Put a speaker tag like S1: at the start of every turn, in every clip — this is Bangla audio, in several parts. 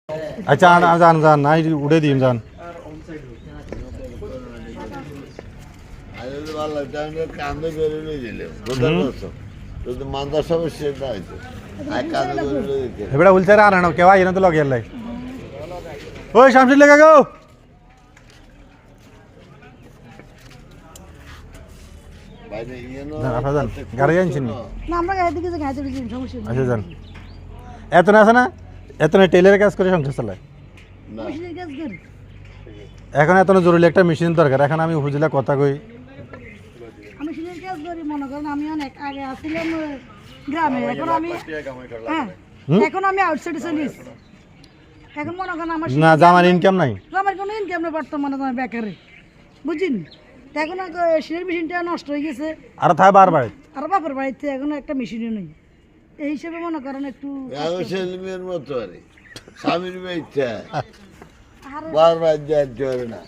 S1: আচ্ছা যান যান নাই উড়ে দিম যান
S2: কান্দে বেরোলে দিলে যদি মান্দার সমস্যা না হইতো কান্দে বেরোলে দিতে
S1: এবারে উলছে আর আনো কেউ আইনা তো লগে এলাই ওই শামসুল লেগে গো আপনার যান গাড়ি আনছেন
S3: না আমরা গাড়ি দিকে যে গাড়ি দিকে সমস্যা নেই
S1: আচ্ছা যান এত না আছে না এত না টেলারের কাজ করে সংসার চালায়
S3: মেশিনের কাজ করি
S1: এখন এত জরুরি একটা মেশিন দরকার এখন আমি উপজেলা কথা কই
S3: আমি মেশিনের কাজ করি মনে করেন আমি অনেক আগে আসছিলাম গ্রামে এখন আমি হ্যাঁ এখন আমি আউটসাইডে চলে এসেছি এখন মনে করেন আমার
S1: না জামার ইনকাম নাই
S3: আমার কোনো ইনকাম নেই বর্তমানে আমি বেকারে বুঝছেন এখন সিলের মেশিনটা নষ্ট হয়ে গেছে
S1: আর থাই বারবার
S3: আর বাপের বাড়িতে এখন একটা মেশিনও নেই এই হিসেবে মনে করেন একটু
S2: ছেলেমেয়ের মতো আর স্বামীর মেয়েটা বারবার যাইতে পারে না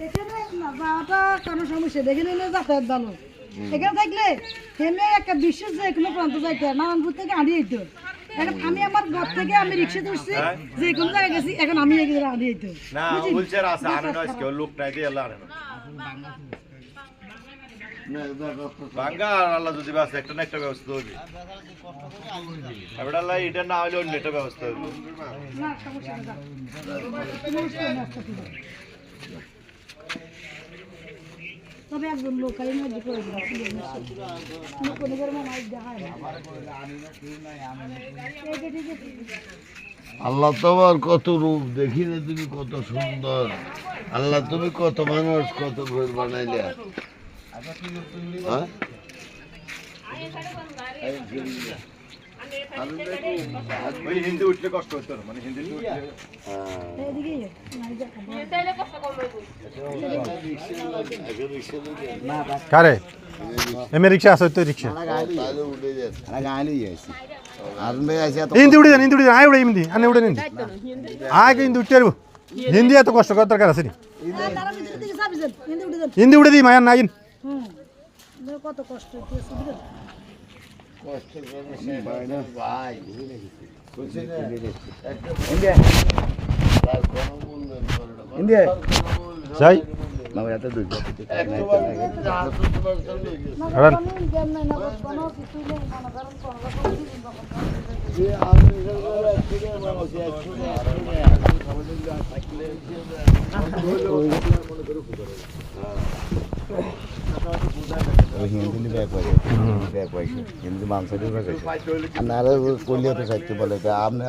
S3: এখানে না যাওয়াটা কোনো সমস্যা দেখে নিলে যাতায়াত ভালো এখানে থাকলে হেমে একটা বিশ্বের যে কোনো প্রান্ত যাইতে নারায়ণপুর থেকে আড়িয়ে যেত এখন আমি আমার ঘর থেকে আমি রিক্সাতে উঠছি যে কোনো জায়গায় গেছি এখন আমি এখানে আড়িয়ে যেত
S4: না বলছে আছে আনে না আজকে লোক নাই দিয়ে আল্লাহ আনে বাঙ্গা আল্লাহ যদি বাস একটা না একটা ব্যবস্থা হবে এবার আল্লাহ এটা না হলে অন্য একটা ব্যবস্থা হবে
S3: না সমস্যা নেই তবে একজন লোক আইন মধ্যে করে কোনো করে মনে হয় দেখা হয় না ঠিক আছে
S2: আল্লাহ তোমার কত রূপ দেখি না তুমি কত সুন্দর আল্লাহ তুমি কত মানুষ কত ঘর বানাইলে হ্যাঁ
S4: ওই হিন্দি উঠলে কষ্ট হতো মানে হিন্দি
S3: এদিকে
S1: কারে এমে রিক্সা আছে তো রিক্সা
S2: তাহলে উঠে যাচ্ছে
S1: হিন্দি উড়ে যান হিন্দি উড়ে যান আয় উড়ে হিন্দি আনে উড়ে হিন্দি আয় হিন্দি উঠতে পারবো হিন্দি এত কষ্ট করার দরকার আছে নি
S3: তারা ভিতরে দিকে চাপিছেন কিন্তু উঠে যান
S1: হিন্দি উড়ে দিই মায়ার নাইন
S3: হুম কত কষ্ট হচ্ছে বুঝলেন
S2: কষ্ট করে ভাই বুঝছি না তার কোনো মূল্যায়ন করে না
S5: ইন্ডিয়া
S1: যাই
S5: না এত দুই
S1: আবার
S5: হিন্দি ব্যাগ হিন্দি মাংস দিয়ে করলে তো চাইতে বলে আপনি